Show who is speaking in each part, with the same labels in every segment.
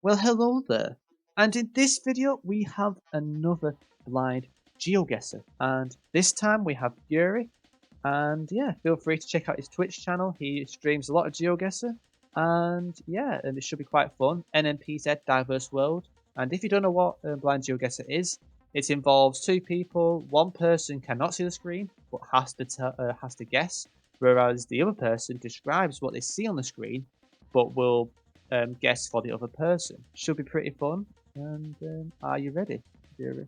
Speaker 1: Well, hello there. And in this video, we have another blind GeoGuessr. And this time we have Guiri. And yeah, feel free to check out his Twitch channel. He streams a lot of GeoGuessr. And yeah, and it should be quite fun. NMPZ Diverse World. And if you don't know what blind GeoGuessr is, it involves two people. One person cannot see the screen, but has to guess. Whereas the other person describes what they see on the screen, but will guess for the other person. Should be pretty fun. And are you ready, Guiri?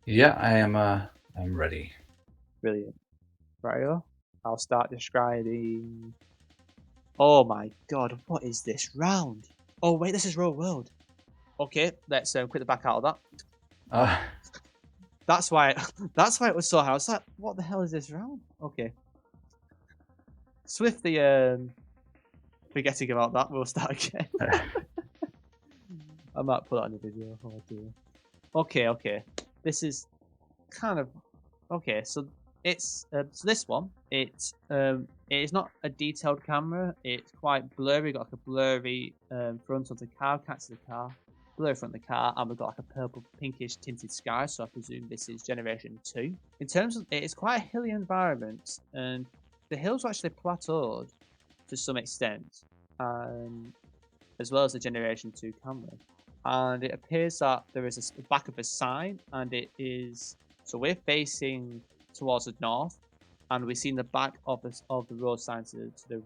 Speaker 2: Yeah, I am. I'm ready.
Speaker 1: Brilliant. Right, I'll start describing. Oh my god, what is this round? Oh wait, this is Real World. Okay, let's quickly back out of that.
Speaker 2: Uh,
Speaker 1: That's why. That's why it was so hard. I was like, what the hell is this round? Okay. Swiftly forgetting about that. We'll start again. I might put that in the video. Oh dear. Okay. This is kind of okay. So it's so this one. It is not a detailed camera. It's quite blurry. Got like a blurry front of the car. Can't see the car. Blurry front of the car, and we've got like a purple pinkish tinted sky. So I presume this is generation 2. In terms of it's quite a hilly environment, and the hills are actually plateaued to some extent, as well as the generation 2 camera. And it appears that there is a back of a sign, and it is so we're facing towards the north, and we've seen the back of the road sign to the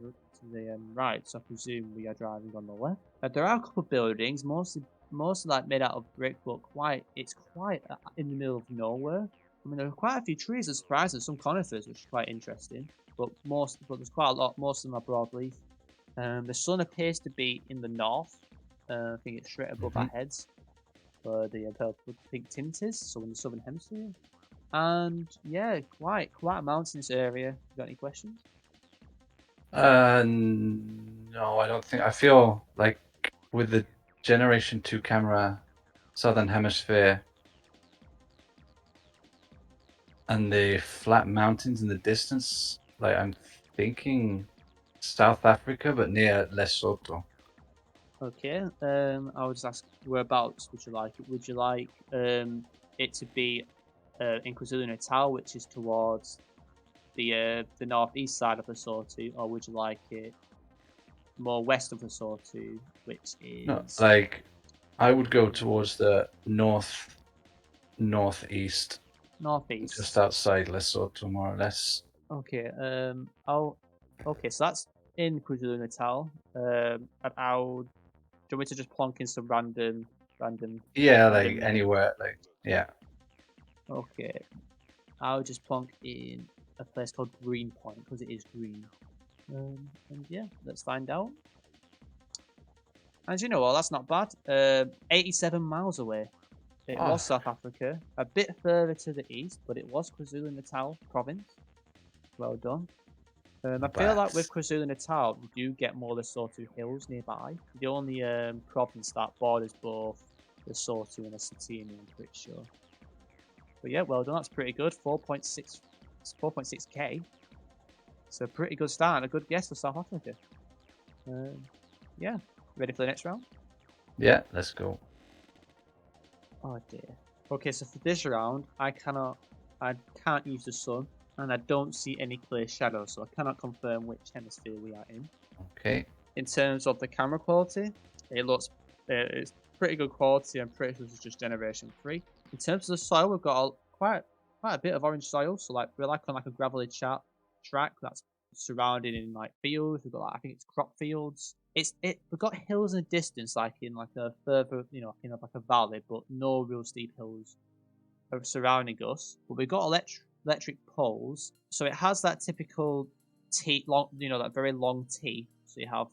Speaker 1: right. So I presume we are driving on the left. There are a couple of buildings, mostly like made out of brick, but it's quite in the middle of nowhere. I mean, there are quite a few trees and surprises, some conifers, which is quite interesting. But there's quite a lot. Most of them are broadleaf. The sun appears to be in the north. I think it's straight above our heads, where the purple pink tint is, so in the southern hemisphere. And yeah, quite a mountainous area. You got any questions?
Speaker 2: no, I don't think. I feel like with the Generation 2 camera, Southern Hemisphere, and the flat mountains in the distance, like I'm thinking South Africa, but near Lesotho.
Speaker 1: Okay. I would just ask whereabouts would you like it? Would you like it to be in KwaZulu-Natal, which is towards the northeast side of Lesotho, or would you like it more west of Lesotho, which
Speaker 2: No,
Speaker 1: is
Speaker 2: like I would go towards the northeast, just
Speaker 1: northeast?
Speaker 2: outside Lesotho, more or less.
Speaker 1: Okay. Okay. So that's in KwaZulu-Natal. And I'll. Do you want me to just plonk in some random?
Speaker 2: Yeah, like
Speaker 1: Random.
Speaker 2: anywhere, like yeah.
Speaker 1: Okay. I'll just plonk in a place called Green Point because it is green. And yeah, let's find out. And you know what? That's not bad. 87 miles away. It
Speaker 2: Oh,
Speaker 1: was South Africa, a bit further to the east, but it was KwaZulu-Natal province. Well done. I feel like with KwaZulu-Natal, you do get more Lesotho hills nearby. The only province that borders both Lesotho and Eswatini, I'm pretty sure. But yeah, well done. That's pretty good. 4.6k. So a pretty good start and a good guess for South Africa. Yeah, ready for the next round?
Speaker 2: yeah, let's go.
Speaker 1: Oh dear. Okay, so for this round, I can't use the sun, and I don't see any clear shadows, so I cannot confirm which hemisphere we are in.
Speaker 2: Okay.
Speaker 1: In terms of the camera quality, it's pretty good quality. I'm pretty sure this is just generation 3. In terms of the soil, we've got quite a bit of orange soil. So like we're like on like a gravelly track that's surrounded in like fields. We've got like I think it's crop fields. We've got hills in the distance, like in like a further, in like a valley, but no real steep hills surrounding us. But we've got electric poles, so it has that typical T long, that very long T. So you have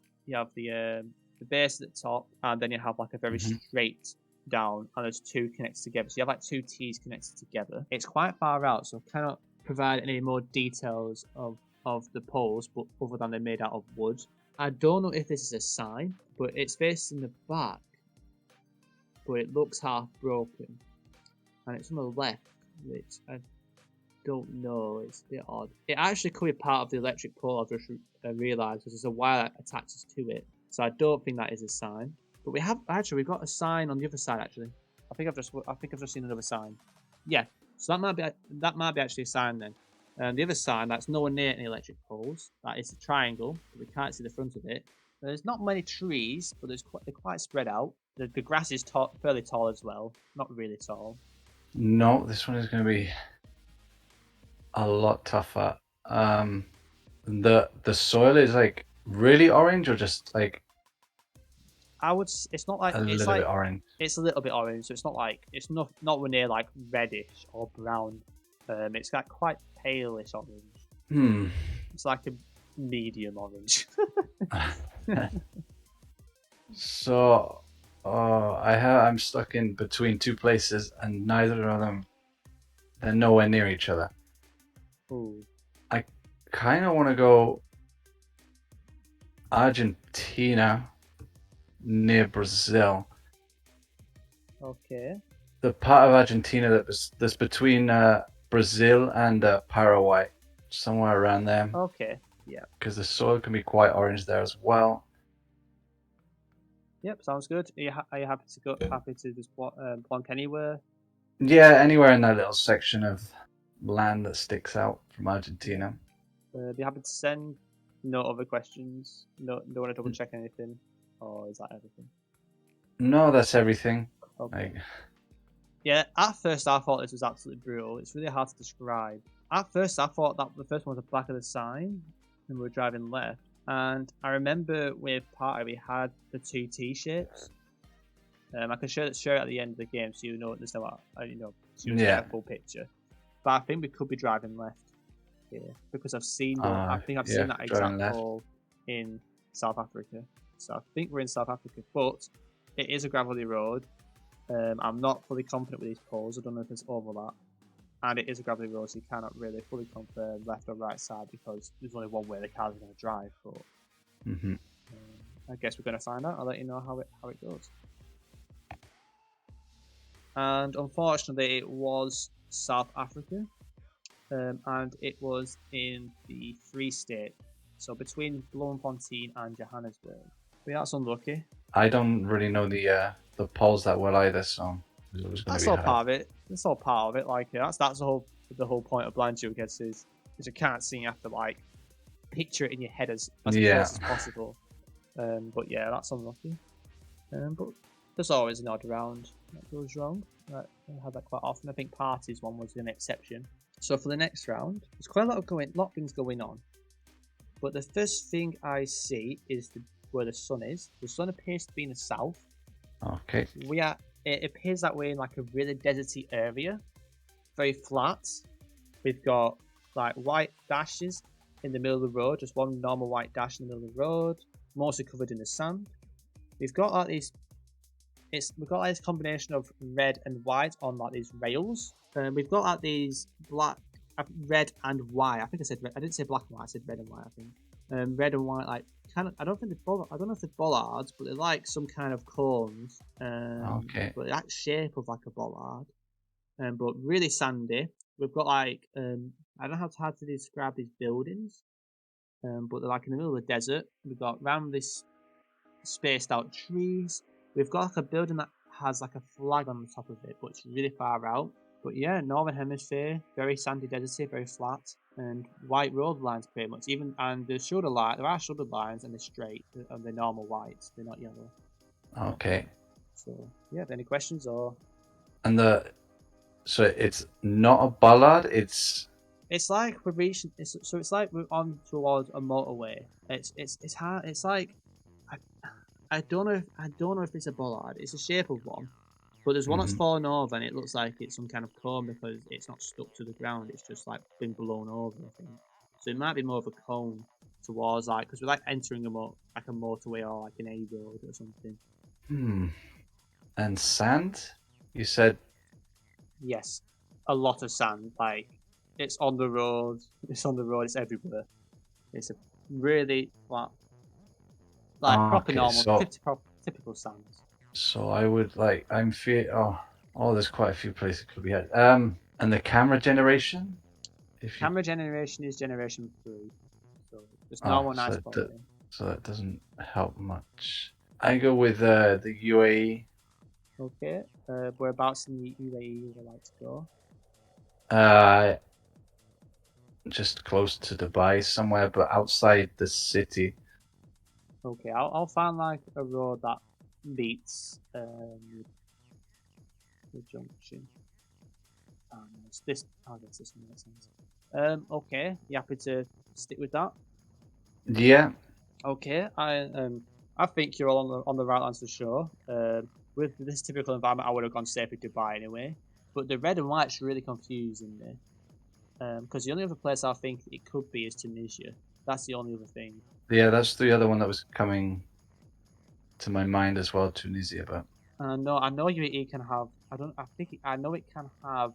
Speaker 1: the base at the top, and then you have like a very straight down, and there's two connected together. So you have like two T's connected together. It's quite far out, so I cannot provide any more details of the poles, but other than they're made out of wood. I don't know if this is a sign, but it's facing the back, but it looks half broken, and it's on the left, which I don't know. It's a bit odd. It actually could be part of the electric pole. I've just realised because there's a wire that attaches to it, so I don't think that is a sign. But we've got a sign on the other side actually. I think I've just seen another sign. Yeah, so that might be actually a sign then. The other sign that's nowhere near any electric poles. That is a triangle. But we can't see the front of it. There's not many trees, but they're quite spread out. The grass is fairly tall as well. Not really tall.
Speaker 2: No, this one is going to be a lot tougher. The soil is like really orange, or just like
Speaker 1: It's not like
Speaker 2: a
Speaker 1: it's
Speaker 2: little
Speaker 1: like
Speaker 2: bit orange.
Speaker 1: it's a little bit orange, so it's not like it's not near like reddish or brown. It's got quite palish orange. It's like a medium orange.
Speaker 2: So, I'm stuck in between two places, and neither of them, they're nowhere near each other.
Speaker 1: Ooh.
Speaker 2: I kind of want to go Argentina near Brazil.
Speaker 1: Okay.
Speaker 2: The part of Argentina that's between Brazil and Paraguay, somewhere around there.
Speaker 1: Okay. Yeah.
Speaker 2: Because the soil can be quite orange there as well.
Speaker 1: Yep. Sounds good. Are you happy to just plonk anywhere?
Speaker 2: Yeah, anywhere in that little section of land that sticks out from Argentina.
Speaker 1: Be happy to send. No other questions. No, don't want to double check anything, or is that everything?
Speaker 2: No, that's everything.
Speaker 1: Okay. Yeah, at first I thought this was absolutely brutal. It's really hard to describe. At first I thought that the first one was the back of the sign, and we were driving left. And I remember with Party we had the two T-shapes. I can share it at the end of the game, so you know there's no, so you get a full picture. But I think we could be driving left here because I've seen I think I've seen that exact hole in South Africa. So I think we're in South Africa, but it is a gravelly road. I'm not fully confident with these poles. I don't know if there's overlap. And it is a gravelly road, so you cannot really fully confirm left or right side because there's only one way the cars are going to drive. But I guess we're going to find out. I'll let you know how it goes. And unfortunately, it was South Africa, and it was in the Free State, so between Bloemfontein and Johannesburg. But yeah, that's unlucky.
Speaker 2: I don't really know the polls that well either, so
Speaker 1: that's all part of it. That's all part of it. Like that's the whole point of blind GeoGuessr is you can't see. You have to like picture it in your head as close as possible. But yeah, that's unlucky. But there's always an odd round that goes wrong. I have that quite often. I think Party's one was an exception. So for the next round, there's quite a lot of things going on. But the first thing I see is where the sun is. The sun appears to be in the south.
Speaker 2: Okay.
Speaker 1: It appears that we're in like a really deserty area, very flat. We've got like white dashes in the middle of the road, just one normal white dash in the middle of the road, mostly covered in the sand. We've got like these. We've got like this combination of red and white on like these rails. We've got like these red and white. I think I said red. I didn't say black and white. I said red and white. I think red and white like kind of. I don't know if they're bollards, but they're like some kind of cones.
Speaker 2: Okay.
Speaker 1: But that shape of like a bollard. But really sandy. We've got like I don't know how to describe these buildings. But they're like in the middle of the desert. We've got around this spaced out trees. We've got like a building that has like a flag on the top of it, but it's really far out. But yeah, Northern Hemisphere, very sandy desert, very flat, and white road lines pretty much. And there are shoulder lines and they're straight, and they're normal white, they're not yellow.
Speaker 2: Okay.
Speaker 1: So yeah, any questions or?
Speaker 2: And so it's not a bollard. It's
Speaker 1: like we're reaching. It's like we're on towards a motorway. It's hard. It's like. I don't know if it's a bollard. It's a shape of one, but there's one that's fallen over, and it looks like it's some kind of cone because it's not stuck to the ground. It's just like been blown over, I think. So it might be more of a cone towards like because we're like entering like a motorway or like an A road or something.
Speaker 2: And sand? You said?
Speaker 1: Yes, a lot of sand. Like it's on the road. It's everywhere. It's a really flat. Like proper normal, typical sands.
Speaker 2: So I would like there's quite a few places it could be at. And the camera generation?
Speaker 1: Camera generation is generation 3. So there's no one nice
Speaker 2: so that doesn't help much. I go with the UAE.
Speaker 1: Okay. Whereabouts in the UAE would I like to go?
Speaker 2: Uh, just close to Dubai somewhere, but outside the city.
Speaker 1: Okay, I'll find like a road that meets the junction. It's this. I guess this one makes sense. Okay, you happy to stick with that?
Speaker 2: Yeah,
Speaker 1: Okay, I think you're all on the right lines for sure. With this typical environment, I would have gone safe with Dubai anyway. But the red and white's really confusing me. Because the only other place I think it could be is Tunisia. That's the only other thing.
Speaker 2: yeah, that's the other one that was coming to my mind as well, Tunisia. But
Speaker 1: I know UAE can have. I don't. I think I know it can have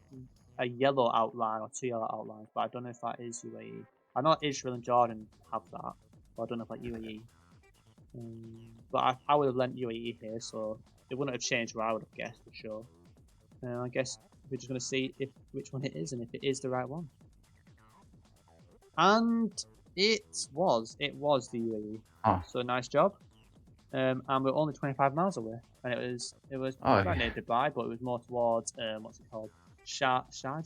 Speaker 1: a yellow outline or two yellow outlines, but I don't know if that is UAE. I know Israel and Jordan have that, but I don't know if that UAE. But I would have lent UAE here, so it wouldn't have changed what I would have guessed for sure. I guess we're just going to see if which one it is and if it is the right one. And it was the UAE.
Speaker 2: oh,
Speaker 1: So nice job. And we're only 25 miles away, and it was
Speaker 2: oh,
Speaker 1: right
Speaker 2: yeah,
Speaker 1: near Dubai, but it was more towards what's it called, Sharjah. I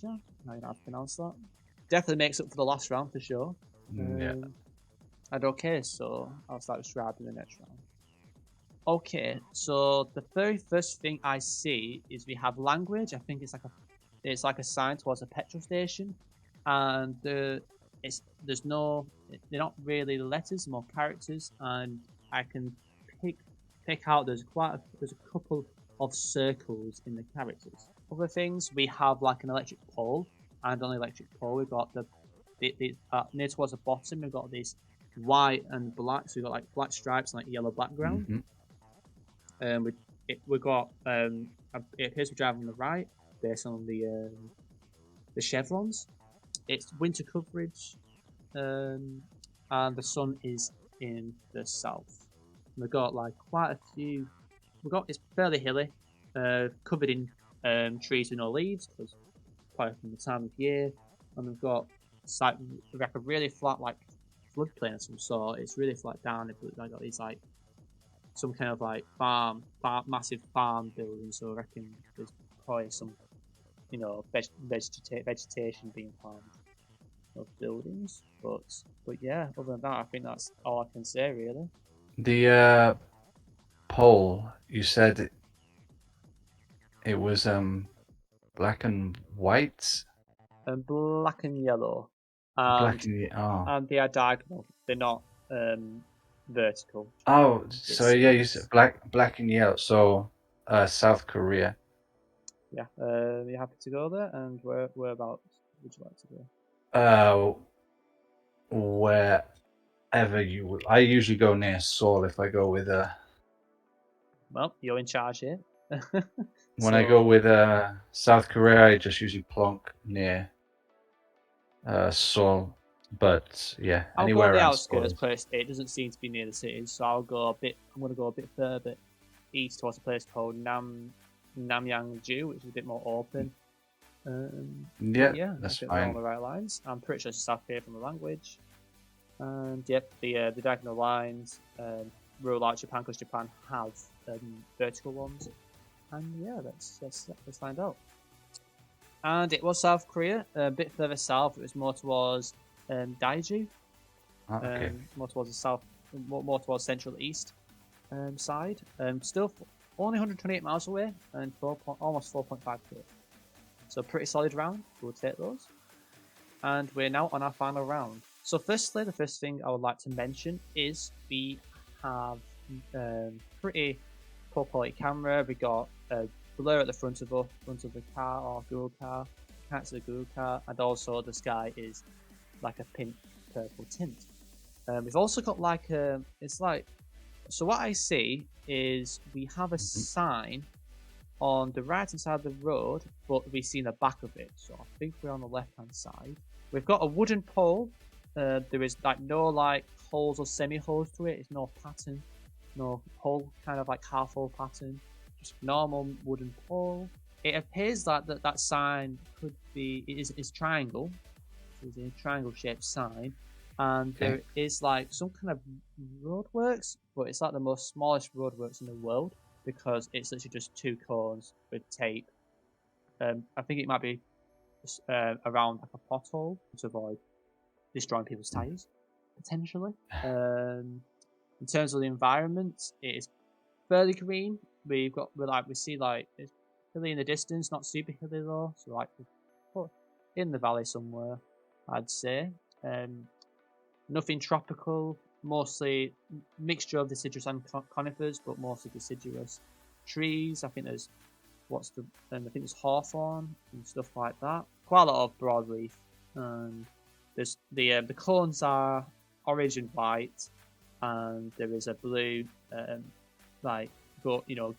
Speaker 1: don't know how to pronounce that. Definitely makes up for the last round for sure.
Speaker 2: yeah.
Speaker 1: And okay, so I'll start describing the next round. Okay, so the very first thing I see is we have language. I think it's like a sign towards a petrol station, and they're not really letters, more characters, and I can pick out there's a couple of circles in the characters. Other things we have like an electric pole, and on the electric pole we've got near towards the bottom we've got this white and black, so we've got like black stripes and like yellow background.
Speaker 2: Hmm.
Speaker 1: Um, we got it appears we're driving on the right based on the chevrons. It's winter coverage, and the sun is in the south. We've got like quite a few. It's fairly hilly, covered in trees with no leaves because probably from the time of year, and we've got like a really flat like floodplain of some sort. It's really flat down. I got these like some kind of like massive farm building. So I reckon there's probably some, vegetation being planted of buildings. But yeah, other than that, I think that's all I can say really.
Speaker 2: The pole, you said it was black and white,
Speaker 1: And black and yellow,
Speaker 2: black
Speaker 1: and
Speaker 2: and oh.
Speaker 1: and they are diagonal. They're not vertical.
Speaker 2: Oh,
Speaker 1: It
Speaker 2: so yeah, you said
Speaker 1: seems.
Speaker 2: black and yellow. So, South Korea.
Speaker 1: Yeah. You happy to go there? And whereabouts would you like to go?
Speaker 2: Uh, wherever you would. I usually go near Seoul if I go with
Speaker 1: Well, you're in charge here.
Speaker 2: when I go
Speaker 1: So
Speaker 2: with South Korea, I just usually plonk near Seoul. But yeah,
Speaker 1: I'll go on
Speaker 2: anywhere
Speaker 1: the
Speaker 2: around Seoul
Speaker 1: outskirts,
Speaker 2: is.
Speaker 1: but it doesn't seem to be near the city. So I'm going to go a bit further east towards a place called Namyangju, which is a bit more open. But
Speaker 2: Yeah,
Speaker 1: yeah, I
Speaker 2: that's
Speaker 1: think we're on
Speaker 2: fine.
Speaker 1: the right lines. I'm pretty sure it's South here from the language. And yep, the diagonal lines rule out Japan because Japan have vertical ones. And yeah, let's find out. And it was South Korea, a bit further south. It was more towards Daiju,
Speaker 2: Oh, okay.
Speaker 1: more towards the south, more towards central east side. Still only 128 miles away and almost 4.5 k. So pretty solid round. We'll take those. And we're now on our final round. So firstly, the first thing I would like to mention is we have pretty poor quality camera. We got a blur at the front of the car or Google car. Can't see the Google car, and also the sky is like a pink purple tint. We've also got like it's like, so what I see is we have a sign on the right hand side of the road, but we see the back of it. So I think we're on the left hand side. We've got a wooden pole. There is like no like holes or semi holes to it. It's no pattern, no hole, kind of like half hole pattern. Just normal wooden pole. It appears that sign could be is triangle. So it's a triangle shaped sign, and
Speaker 2: Okay.
Speaker 1: there is like some kind of roadworks, but it's like the most smallest roadworks in the world because it's literally just two cones with tape. I think it might be around like a pothole to avoid destroying people's tires potentially. In terms of the environment, it is fairly green. We see like it's hilly in the distance, not super hilly though. So like in the valley somewhere, I'd say. Nothing tropical, mostly mixture of deciduous and conifers, but mostly deciduous trees. I think there's hawthorn and stuff like that. Quite a lot of broadleaf, and there's the cones are orange and white, and there is a blue like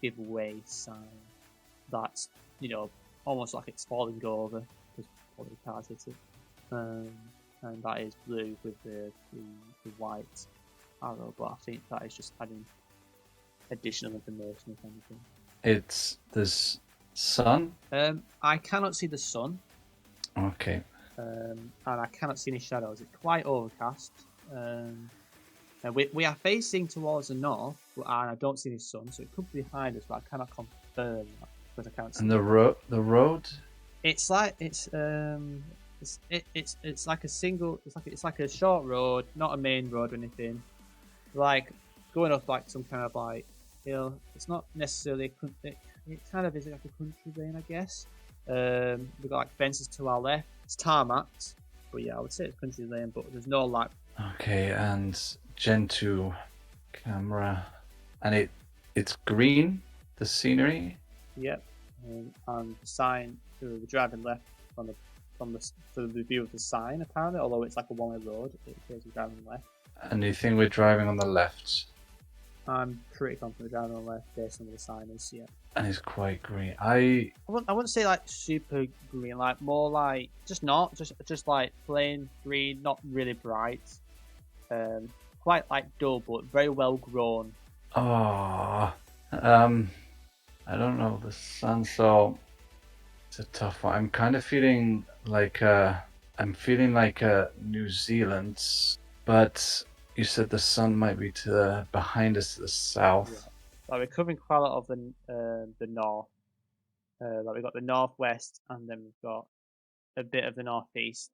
Speaker 1: giveaway sign that's almost like it's falling over because probably can't hit it. And that is blue with the white arrow, but I think that is just adding additional information if anything.
Speaker 2: It's this sun.
Speaker 1: I cannot see the sun.
Speaker 2: Okay.
Speaker 1: And I cannot see any shadows. It's quite overcast. And we are facing towards the north, and I don't see any sun, so it could be behind us, but I cannot confirm that because I can't see.
Speaker 2: And the road.
Speaker 1: It's like it's like a single. It's like a short road, not a main road or anything. Like going up like some kind of like hill. It's not necessarily. It kind of is like a country lane, I guess. We've got like fences to our left. It's tarmacked, but yeah, I would say it's country lane. But there's no like.
Speaker 2: Okay, and Gen 2 camera, and it's green. The scenery.
Speaker 1: Yep, and the sign to the driving left from the view of the sign apparently. Although it's like a one-way road, it appears we're driving left.
Speaker 2: And you think we're driving on the left?
Speaker 1: I'm pretty confident we're driving on the left based on where the sign is. Yeah.
Speaker 2: And it's quite green.
Speaker 1: I wouldn't say like super green, like more like just like plain green, not really bright. Quite like dull, but very well grown.
Speaker 2: Oh, I don't know the sun, so it's a tough one. I'm kind of feeling like New Zealand, but you said the sun might be behind us to the south.
Speaker 1: Yeah. Like we're covering quite a lot of the north. Like we've got the northwest, and then we've got a bit of the northeast.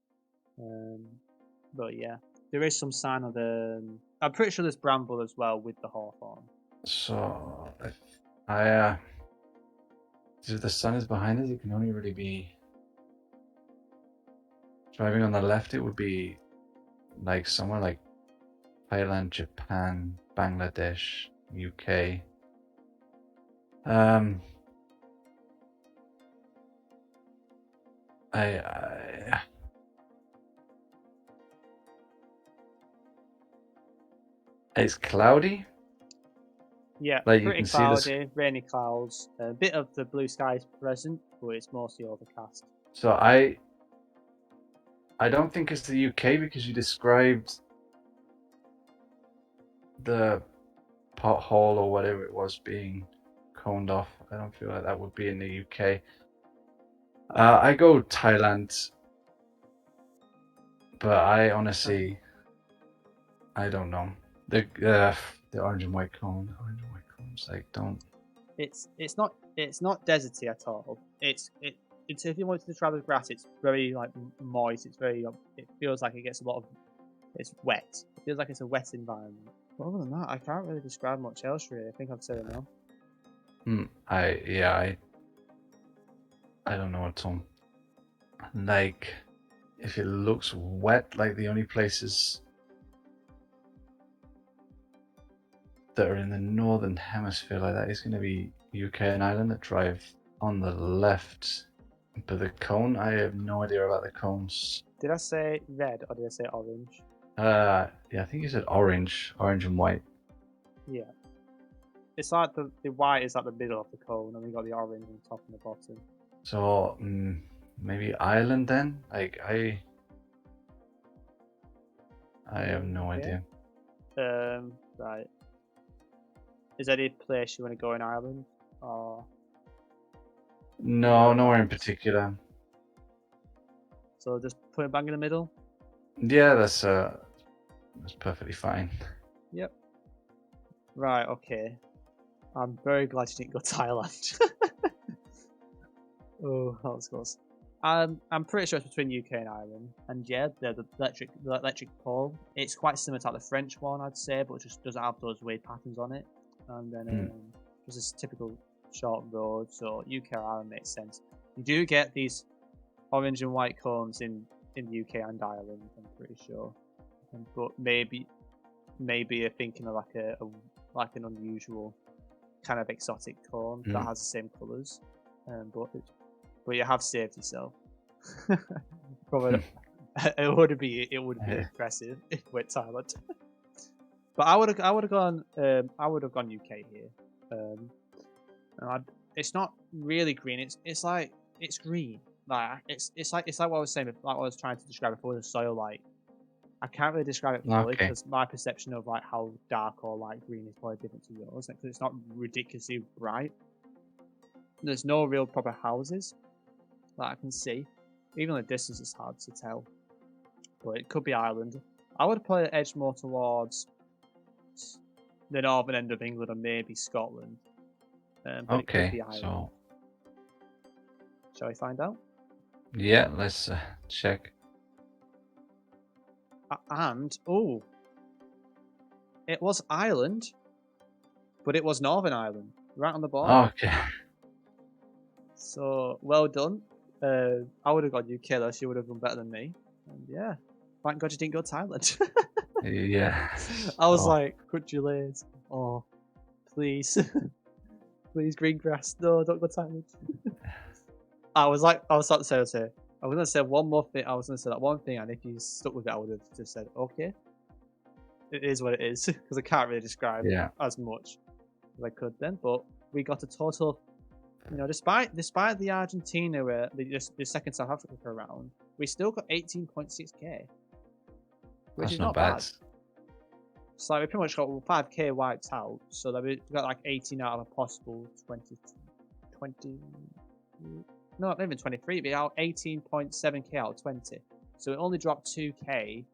Speaker 1: But yeah, there is some sign of the. I'm pretty sure there's bramble as well with the hawthorn.
Speaker 2: So if the sun is behind us, it can only really be driving on the left. It would be like somewhere like Thailand, Japan, Bangladesh, UK. It's cloudy.
Speaker 1: Yeah,
Speaker 2: like
Speaker 1: pretty cloudy, rainy clouds. A bit of the blue sky is present, but it's mostly overcast.
Speaker 2: So I don't think it's the UK because you described the pothole or whatever it was being coned off. I don't feel like that would be in the UK. I go Thailand, but I honestly, I don't know. The orange and white cone, like don't.
Speaker 1: It's not deserty at all. It's if you wanted to travel with grass, it's very like moist. It's very. It feels like it gets a lot of. It's wet. It feels like it's a wet environment. But other than that, I can't really describe much else. Really, I think I've said enough.
Speaker 2: I don't know at all. Like, if it looks wet, like the only places that are in the northern hemisphere like that is going to be UK and Ireland that drive on the left. But the cone, I have no idea about the cones.
Speaker 1: Did I say red or did I say orange?
Speaker 2: Yeah, I think you said orange and white.
Speaker 1: Yeah. It's like the white is at the middle of the cone, and we got the orange on top and the bottom.
Speaker 2: So maybe Ireland then. Like I have no idea.
Speaker 1: Right. Is there any place you want to go in Ireland, or?
Speaker 2: No, nowhere in particular.
Speaker 1: So just put it bang in the middle.
Speaker 2: Yeah, that's It's perfectly fine.
Speaker 1: Yep. Right, okay. I'm very glad you didn't go to Thailand. Oh, that was close. I'm pretty sure it's between UK and Ireland. And yeah, the electric pole. It's quite similar to like the French one, I'd say, but it just doesn't have those weird patterns on it. And then just this typical short road, so UK or Ireland makes sense. You do get these orange and white cones in the UK and Ireland, I'm pretty sure. But maybe you're thinking of like an unusual kind of exotic cone that has the same colours. But you have saved yourself. Probably it would be impressive if it went Thailand. But I would have gone UK here. And it's not really green. It's like it's green. Like it's like what I was saying. Like what I was trying to describe before, the soil like. I can't really describe it fully because my perception of like how dark or light green is probably different to yours. Because it's not ridiculously bright. There's no real proper houses that I can see. Even the distance is hard to tell. But it could be Ireland. I would probably edge more towards the northern end of England or maybe Scotland. But it could be Ireland.
Speaker 2: So
Speaker 1: shall we find out?
Speaker 2: Yeah, let's check.
Speaker 1: And it was Ireland, but it was Northern Ireland, right on the border.
Speaker 2: Okay.
Speaker 1: So well done. I would have gone UK though, so you would have done better than me. And yeah, thank God you didn't go to Thailand.
Speaker 2: Yeah.
Speaker 1: I was like, country lanes. Oh, please, please green grass. No, don't go to Thailand. I was about to say. I was gonna say one more thing. I was gonna say that one thing, and if you stuck with it, I would have just said, okay. It is what it is, because I can't really describe as much as I could then. But we got a total, despite the Argentina, where the second South Africa round, we still got 18.6k, which is not bad. So we pretty much got 5k wiped out. So that we got like 18 out of a possible 20. No, not even 23. We got 18.7k out of 20. So it only dropped 2k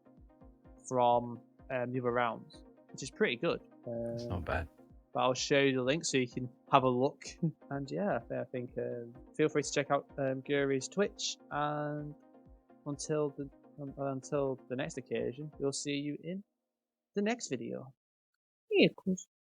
Speaker 1: from the other rounds, which is pretty good.
Speaker 2: It's not bad.
Speaker 1: But I'll show you the link so you can have a look. And yeah, I think feel free to check out Guiri's Twitch. And until the next occasion, we'll see you in the next video. Yeah, of course.